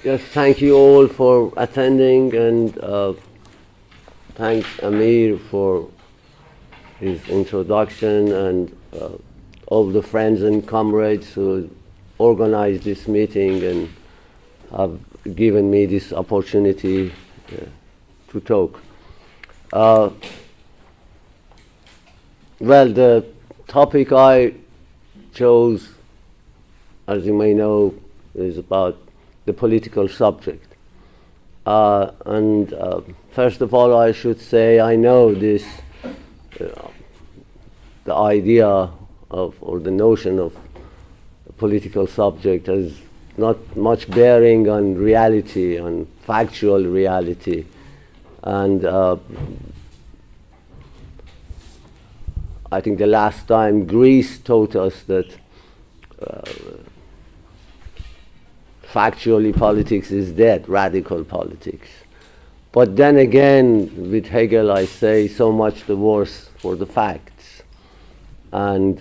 Yes, thank you all for attending, and thanks Amir for his introduction, and all the friends and comrades who organized this meeting and have given me this opportunity to talk. Well, the topic I chose, as you may know, is about the political subject. And first of all, I should say I know this, the idea of, or the notion of a political subject has not much bearing on reality, on factual reality. And I think the last time Greece taught us that factually politics is dead, radical politics. But then again, with Hegel, I say so much the worse for the facts. And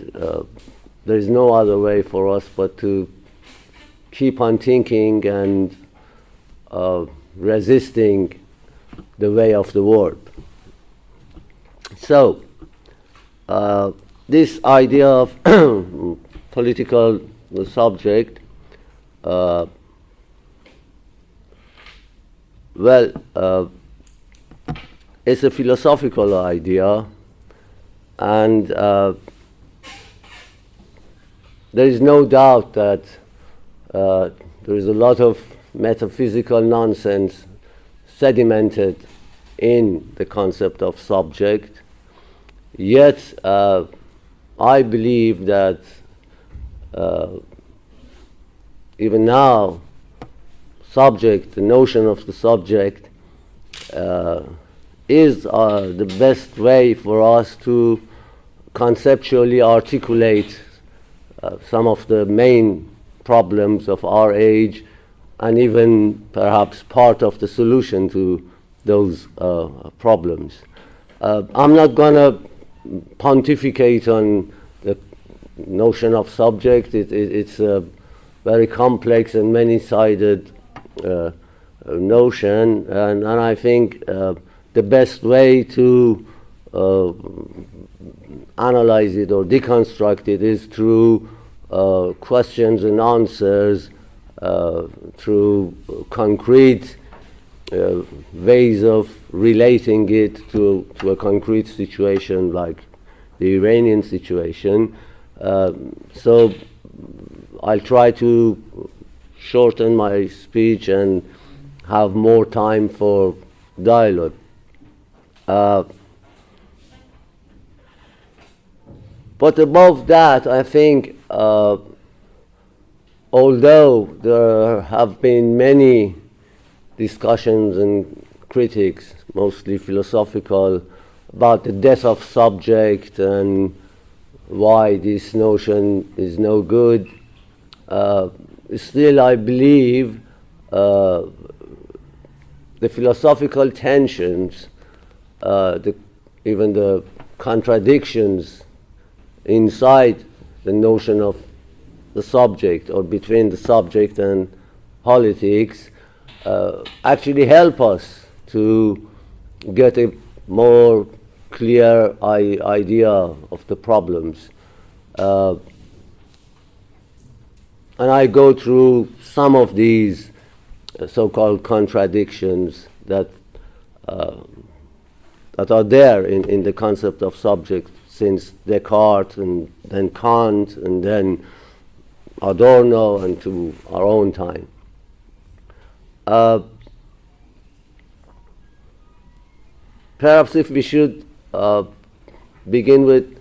there is no other way for us but to keep on thinking and resisting the way of the world. So, this idea of political subject, it's a philosophical idea, and there is no doubt that there is a lot of metaphysical nonsense sedimented in the concept of subject. Yet, I believe that even now, subject, the notion of the subject, is the best way for us to conceptually articulate some of the main problems of our age, and even perhaps part of the solution to those problems. I'm not going to pontificate on the notion of subject. It's a very complex and many-sided notion, and I think the best way to analyze it or deconstruct it is through questions and answers, through concrete ways of relating it to a concrete situation like the Iranian situation. So I'll try to shorten my speech and have more time for dialogue. But above that, I think, although there have been many discussions and critiques, mostly philosophical, about the death of subject and why this notion is no good, still I believe the philosophical tensions, even the contradictions inside the notion of the subject or between the subject and politics actually help us to get a more clear idea of the problems. And I go through some of these so-called contradictions that are there in the concept of subject since Descartes and then Kant and then Adorno and to our own time. Perhaps if we should begin with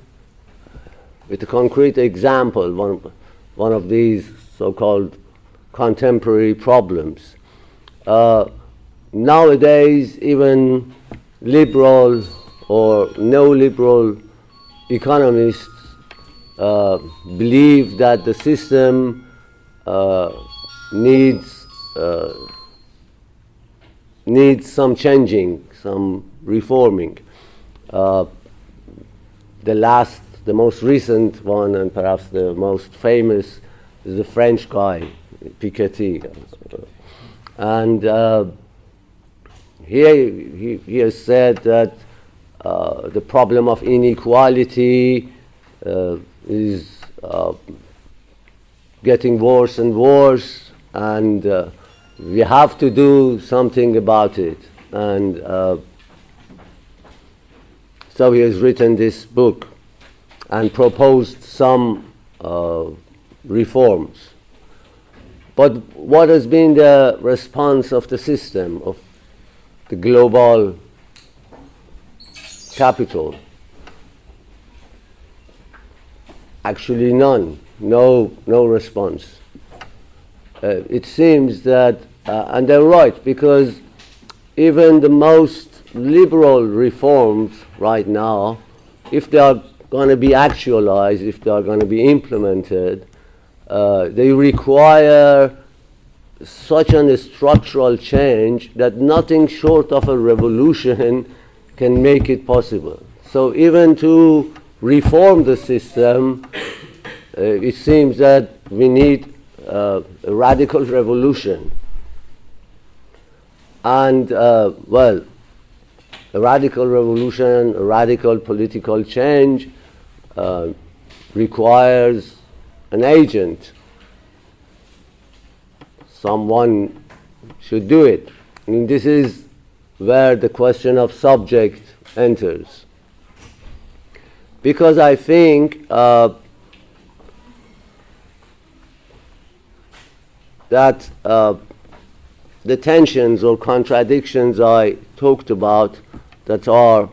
a concrete example, one of these so-called contemporary problems. Nowadays, even liberal or neoliberal economists believe that the system needs some changing, some reforming. The most recent one, and perhaps the most famous, is the French guy, Piketty. And here he has said that the problem of inequality is getting worse and worse, and we have to do something about it. And so he has written this book and proposed some reforms. But what has been the response of the system, of the global capital? Actually none, no response. It seems that, and they're right, because even the most liberal reforms right now, if they are going to be actualized, if they are going to be implemented, they require such a structural change that nothing short of a revolution can make it possible. So even to reform the system, it seems that we need a radical revolution. And, well, a radical revolution, a radical political change requires an agent. Someone should do it. And this is where the question of subject enters. Because I think that the tensions or contradictions I talked about that are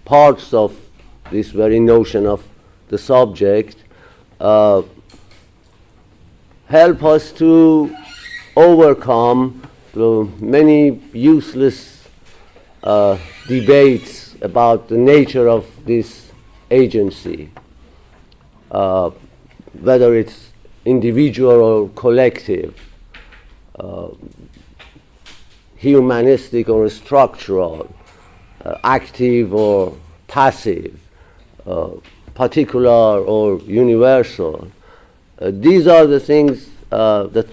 parts of this very notion of the subject help us to overcome the many useless debates about the nature of this agency, whether it's individual or collective, humanistic or structural, active or passive, particular or universal. These are the things that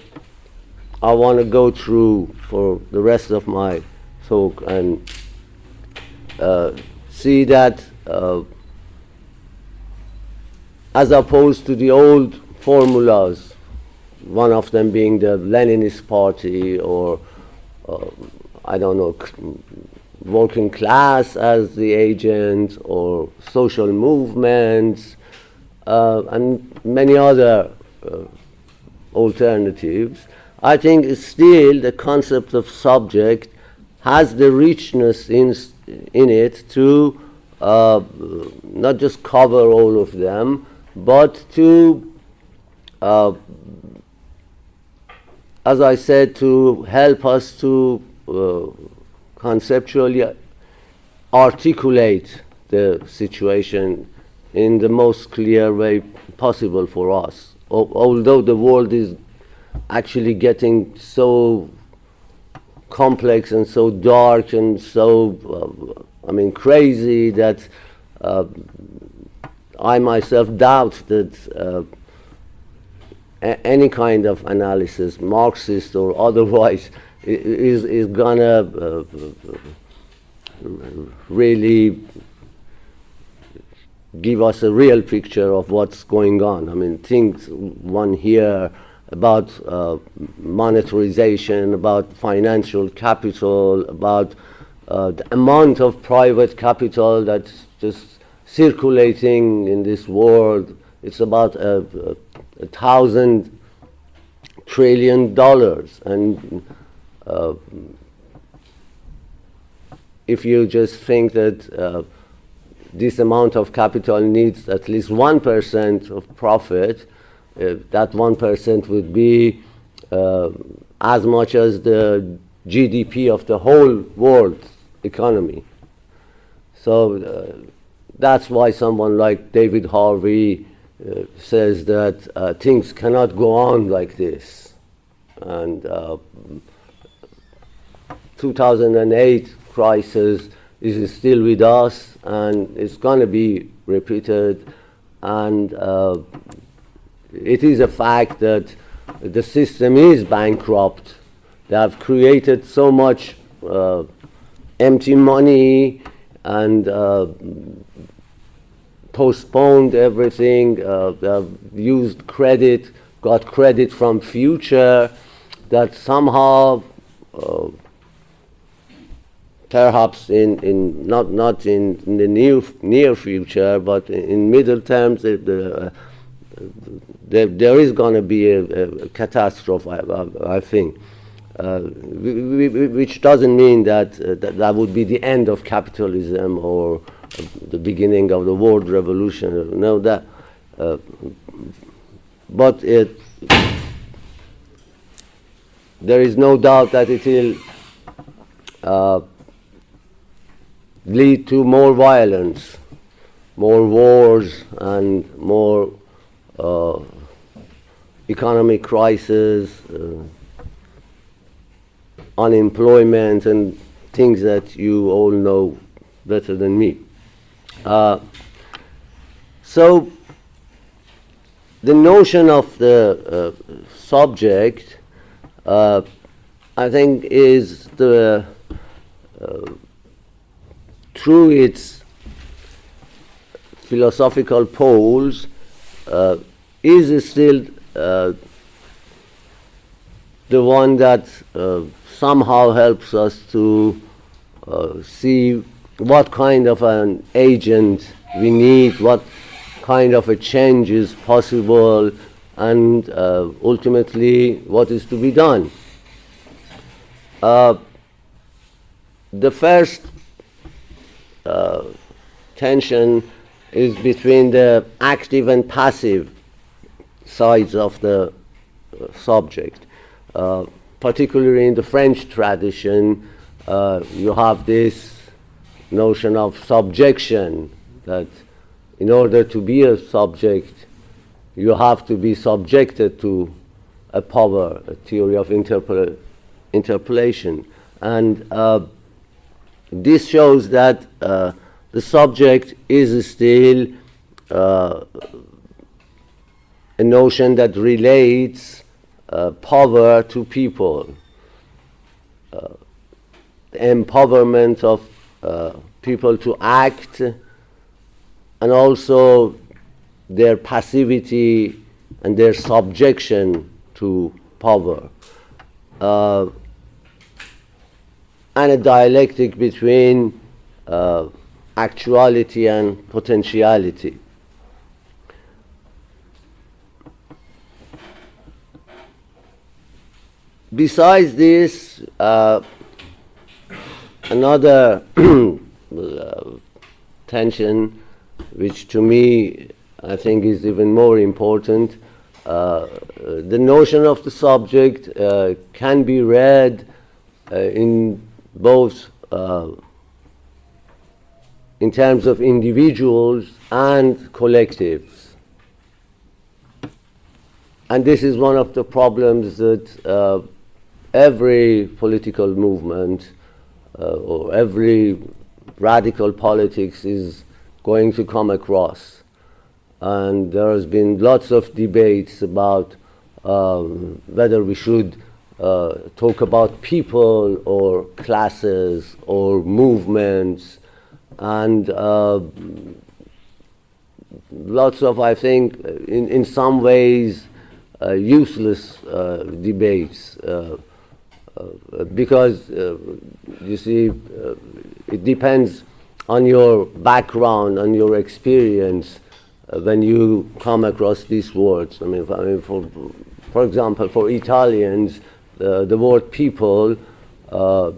I want to go through for the rest of my talk and see that as opposed to the old formulas, one of them being the Leninist party or I don't know, working class as the agent or social movements and many other alternatives. I think still the concept of subject has the richness in it to not just cover all of them, but to as I said, to help us to conceptually articulate the situation in the most clear way possible for us. Although the world is actually getting so complex and so dark and so, crazy that I myself doubt that any kind of analysis, Marxist or otherwise, is gonna really give us a real picture of what's going on. Things one hear about monetarization, about financial capital, about the amount of private capital that's just circulating in this world. It's about $1,000 trillion, and if you just think that this amount of capital needs at least 1% of profit, that 1% would be as much as the GDP of the whole world economy. So that's why someone like David Harvey says that things cannot go on like this. And 2008 crisis is still with us, and it's going to be repeated. And it is a fact that the system is bankrupt. They have created so much empty money and postponed everything. They have used credit, got credit from future, that somehow, perhaps not in the near future, but in middle terms, there is going to be a catastrophe, I think, which doesn't mean that would be the end of capitalism or the beginning of the world revolution. No, that, but there is no doubt that it will lead to more violence, more wars, and more economic crisis, unemployment, and things that you all know better than me. So the notion of the subject, I think, is the through its philosophical poles, is still the one that somehow helps us to see what kind of an agent we need, what kind of a change is possible, and ultimately what is to be done. The first tension is between the active and passive sides of the subject. Particularly in the French tradition, you have this notion of subjection, that in order to be a subject, you have to be subjected to a power, a theory of interpolation. And this shows that the subject is still a notion that relates power to people, empowerment of people to act, and also their passivity and their subjection to power, and a dialectic between actuality and potentiality. Besides this, another tension, which to me I think is even more important, the notion of the subject can be read in both in terms of individuals and collectives. And this is one of the problems that every political movement or every radical politics is going to come across. And there has been lots of debates about whether we should talk about people or classes or movements, and lots of, I think, in some ways, useless debates, because you see, it depends on your background, on your experience, when you come across these words. I mean, for example, for Italians, the word people,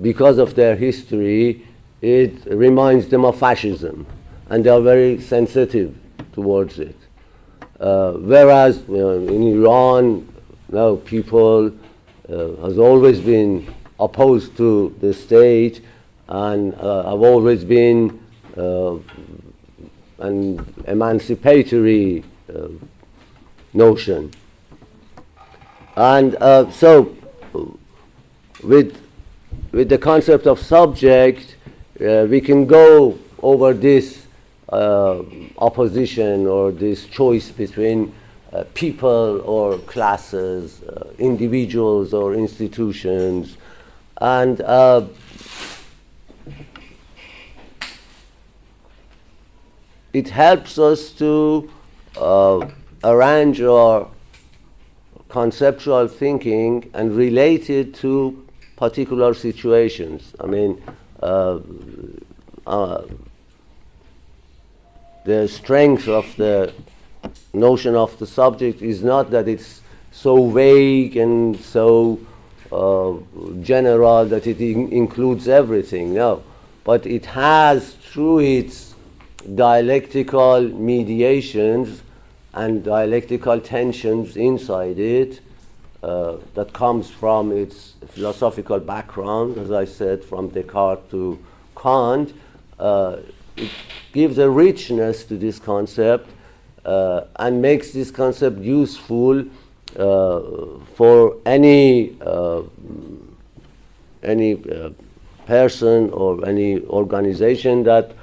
because of their history, it reminds them of fascism, and they are very sensitive towards it. Whereas in Iran, people has always been opposed to the state, and have always been an emancipatory notion. And so with the concept of subject, we can go over this opposition or this choice between people or classes, individuals or institutions, and it helps us to arrange our conceptual thinking and relate it to particular situations. I mean, the strength of the notion of the subject is not that it's so vague and so general that it includes everything, no. But it has, through its dialectical mediations and dialectical tensions inside it, that comes from its philosophical background, as I said, from Descartes to Kant, it gives a richness to this concept and makes this concept useful for any person or any organization that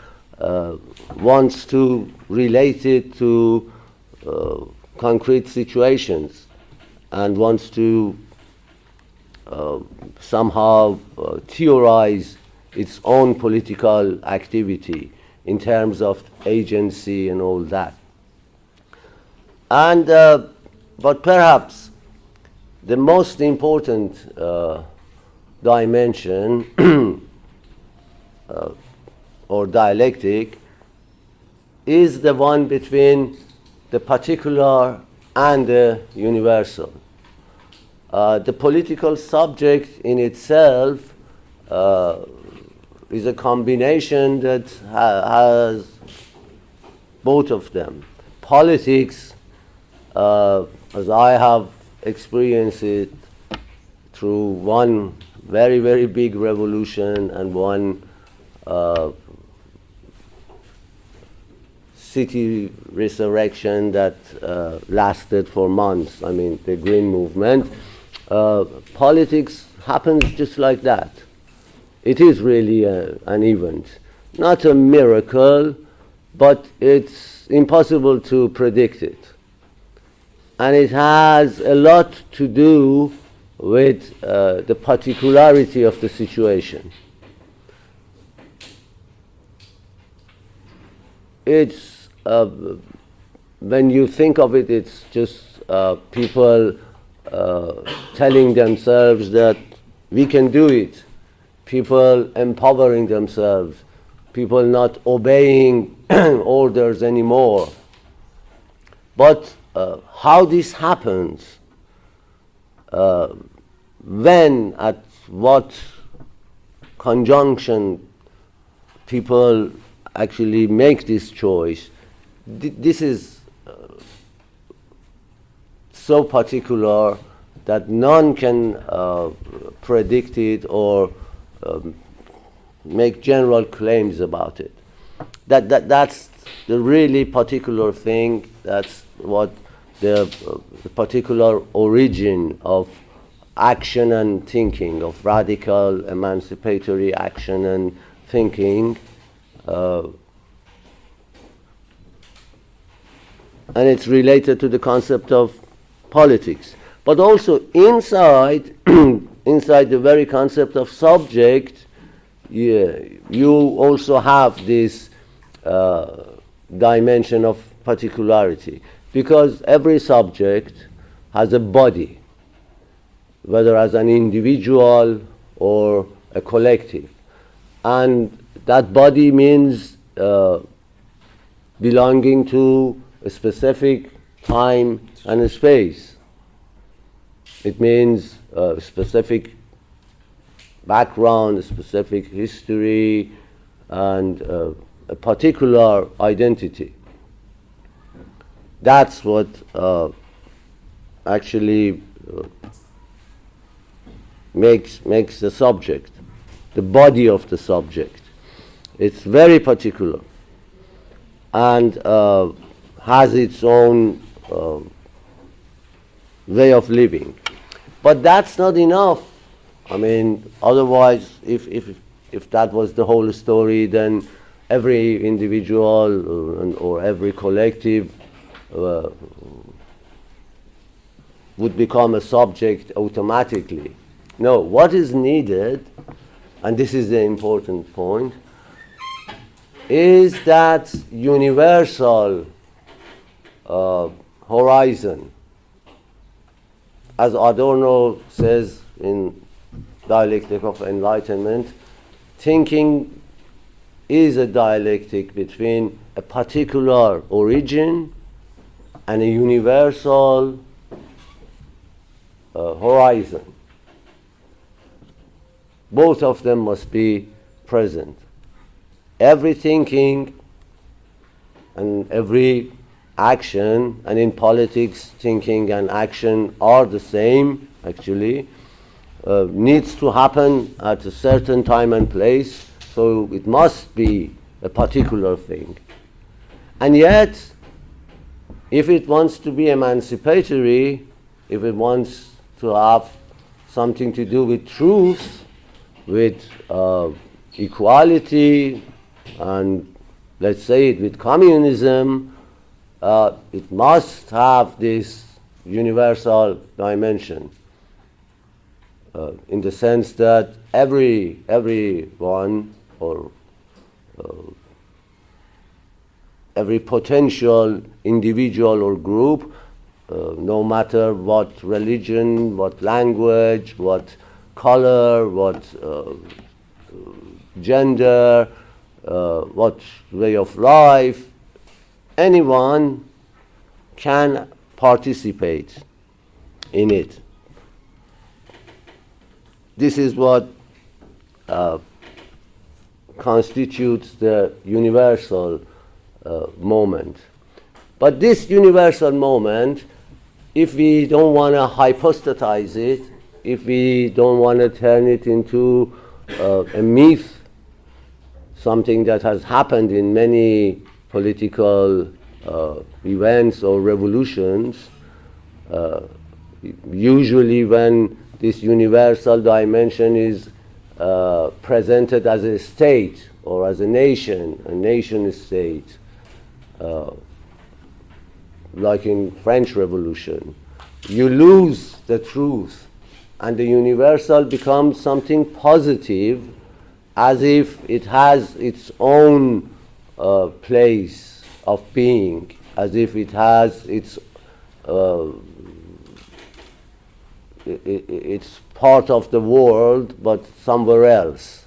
wants to relate it to concrete situations and wants to somehow theorize its own political activity in terms of agency and all that. And but perhaps the most important dimension or dialectic is the one between the particular and the universal. The political subject in itself is a combination that has both of them. Politics, as I have experienced it through one very, very big revolution and one city resurrection that lasted for months, I mean, the Green Movement, politics happens just like that. It is really an event, not a miracle, but it's impossible to predict it. And it has a lot to do with the particularity of the situation. It's, when you think of it, it's just people telling themselves that we can do it. People empowering themselves, people not obeying orders anymore. But how this happens, when, at what conjunction people actually make this choice, this is so particular that none can predict it or make general claims about it. That's the really particular thing. That's what the particular origin of action and thinking, of radical emancipatory action and thinking. And it's related to the concept of politics. But also inside inside the very concept of subject, you also have this dimension of particularity, because every subject has a body, whether as an individual or a collective. And that body means belonging to a specific time and a space. It means a specific background, a specific history, and a particular identity. That's what actually makes the subject, the body of the subject. It's very particular and has its own way of living. But that's not enough. I mean, otherwise, if that was the whole story, then every individual or every collective would become a subject automatically. No, what is needed, and this is the important point, is that universal horizon. As Adorno says in Dialectic of Enlightenment, thinking is a dialectic between a particular origin and a universal horizon. Both of them must be present. Every thinking and every action, and in politics, thinking and action are the same, actually, needs to happen at a certain time and place, so it must be a particular thing. And yet, if it wants to be emancipatory, if it wants to have something to do with truth, with equality, and let's say it with communism, it must have this universal dimension, in the sense that everyone or every potential individual or group, no matter what religion, what language, what color, what gender, what way of life, anyone can participate in it. This is what constitutes the universal moment. But this universal moment, if we don't want to hypostatize it, if we don't want to turn it into a myth, something that has happened in many political events or revolutions, usually when this universal dimension is presented as a state or as a nation state, like in French Revolution, you lose the truth and the universal becomes something positive, as if it has its own place of being, as if it has its it's part of the world but somewhere else.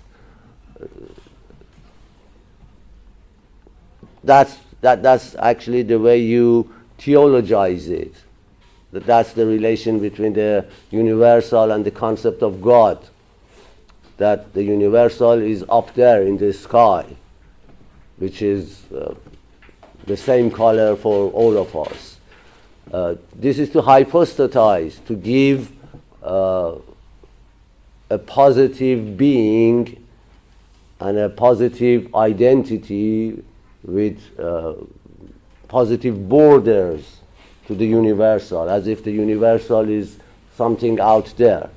That's actually the way you theologize it. That's the relation between the universal and the concept of God. That the universal is up there in the sky, which is the same color for all of us. This is to hypostatize, to give a positive being and a positive identity with positive borders to the universal, as if the universal is something out there.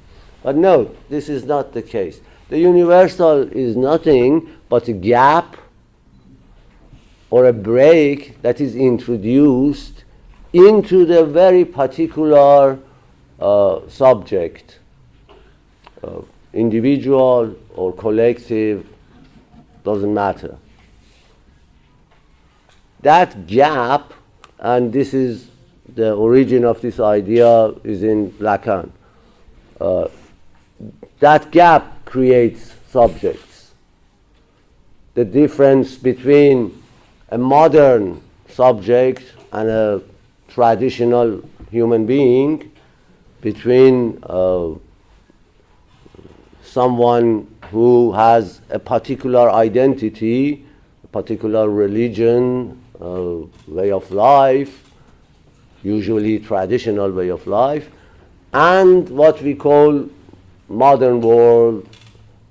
But no, this is not the case. The universal is nothing but a gap or a break that is introduced into the very particular subject, individual or collective, doesn't matter. That gap, and this is the origin of this idea, is in Lacan. That gap creates subjects. The difference between a modern subject and a traditional human being, between someone who has a particular identity, a particular religion, way of life, usually traditional way of life, and what we call modern world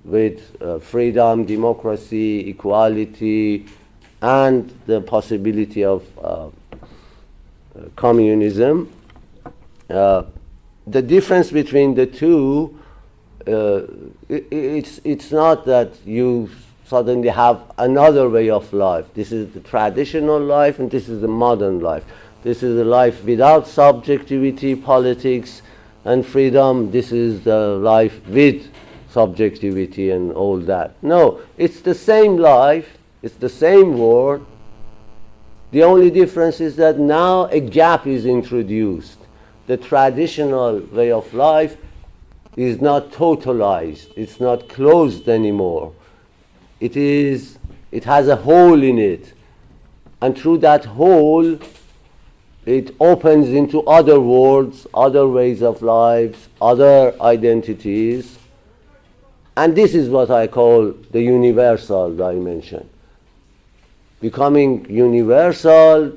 with freedom, democracy, equality, and the possibility of communism. The difference between the two, it's not that you suddenly have another way of life. This is the traditional life and this is the modern life. This is a life without subjectivity, politics, and freedom. This is the life with subjectivity and all that. No, it's the same life, it's the same world. The only difference is that now a gap is introduced. The traditional way of life is not totalized, it's not closed anymore. It has a hole in it. And through that hole, it opens into other worlds, other ways of life, other identities. And this is what I call the universal dimension. Becoming universal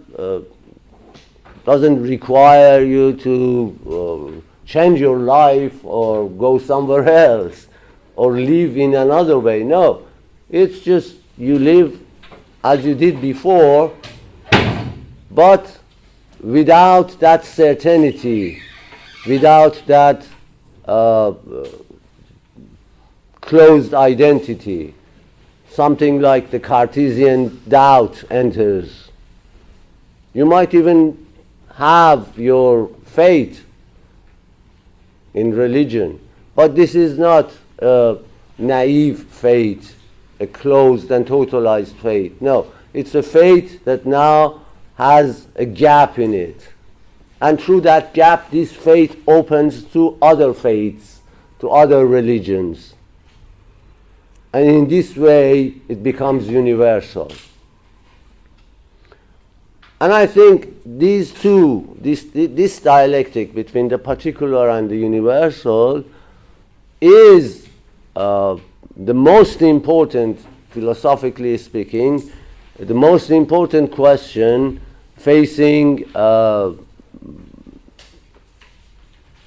doesn't require you to change your life or go somewhere else or live in another way. No, it's just you live as you did before, but without that certainty, without that closed identity. Something like the Cartesian doubt enters. You might even have your faith in religion, but this is not a naive faith, a closed and totalized faith. No, it's a faith that now has a gap in it. And through that gap, this faith opens to other faiths, to other religions. And in this way, it becomes universal. And I think these two, this dialectic between the particular and the universal is the most important, philosophically speaking, the most important question facing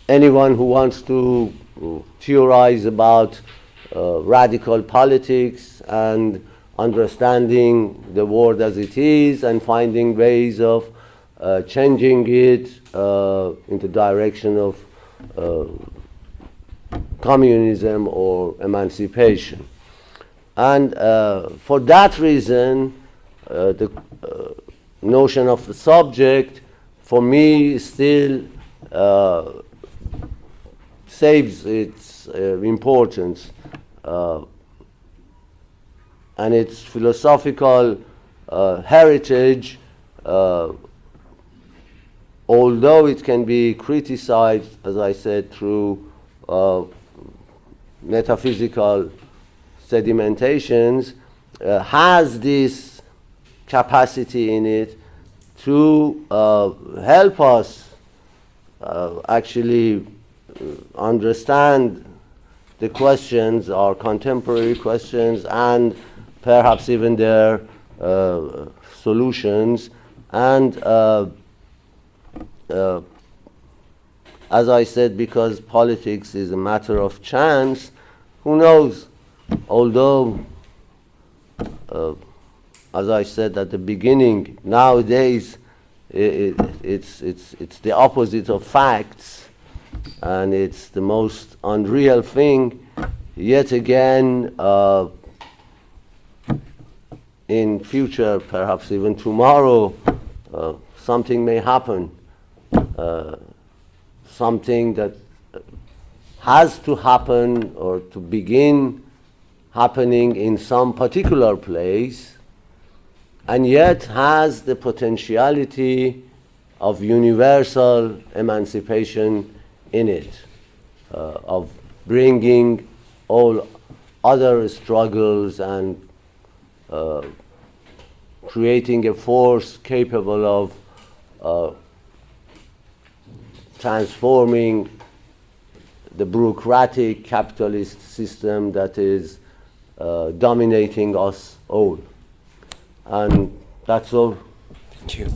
anyone who wants to theorize about radical politics and understanding the world as it is and finding ways of changing it in the direction of communism or emancipation. And for that reason, the notion of the subject, for me, still saves its importance. And its philosophical heritage, although it can be criticized, as I said, through metaphysical sedimentations, has this capacity in it to help us actually understand the questions, our contemporary questions, and perhaps even their solutions. And as I said, because politics is a matter of chance, who knows? Although, as I said at the beginning, nowadays it's the opposite of facts, and it's the most unreal thing. Yet again, in future, perhaps even tomorrow, something may happen, something that has to happen or to begin happening in some particular place, and yet has the potentiality of universal emancipation in it, of bringing all other struggles and creating a force capable of transforming the bureaucratic capitalist system that is dominating us all. And that's all. Thank you.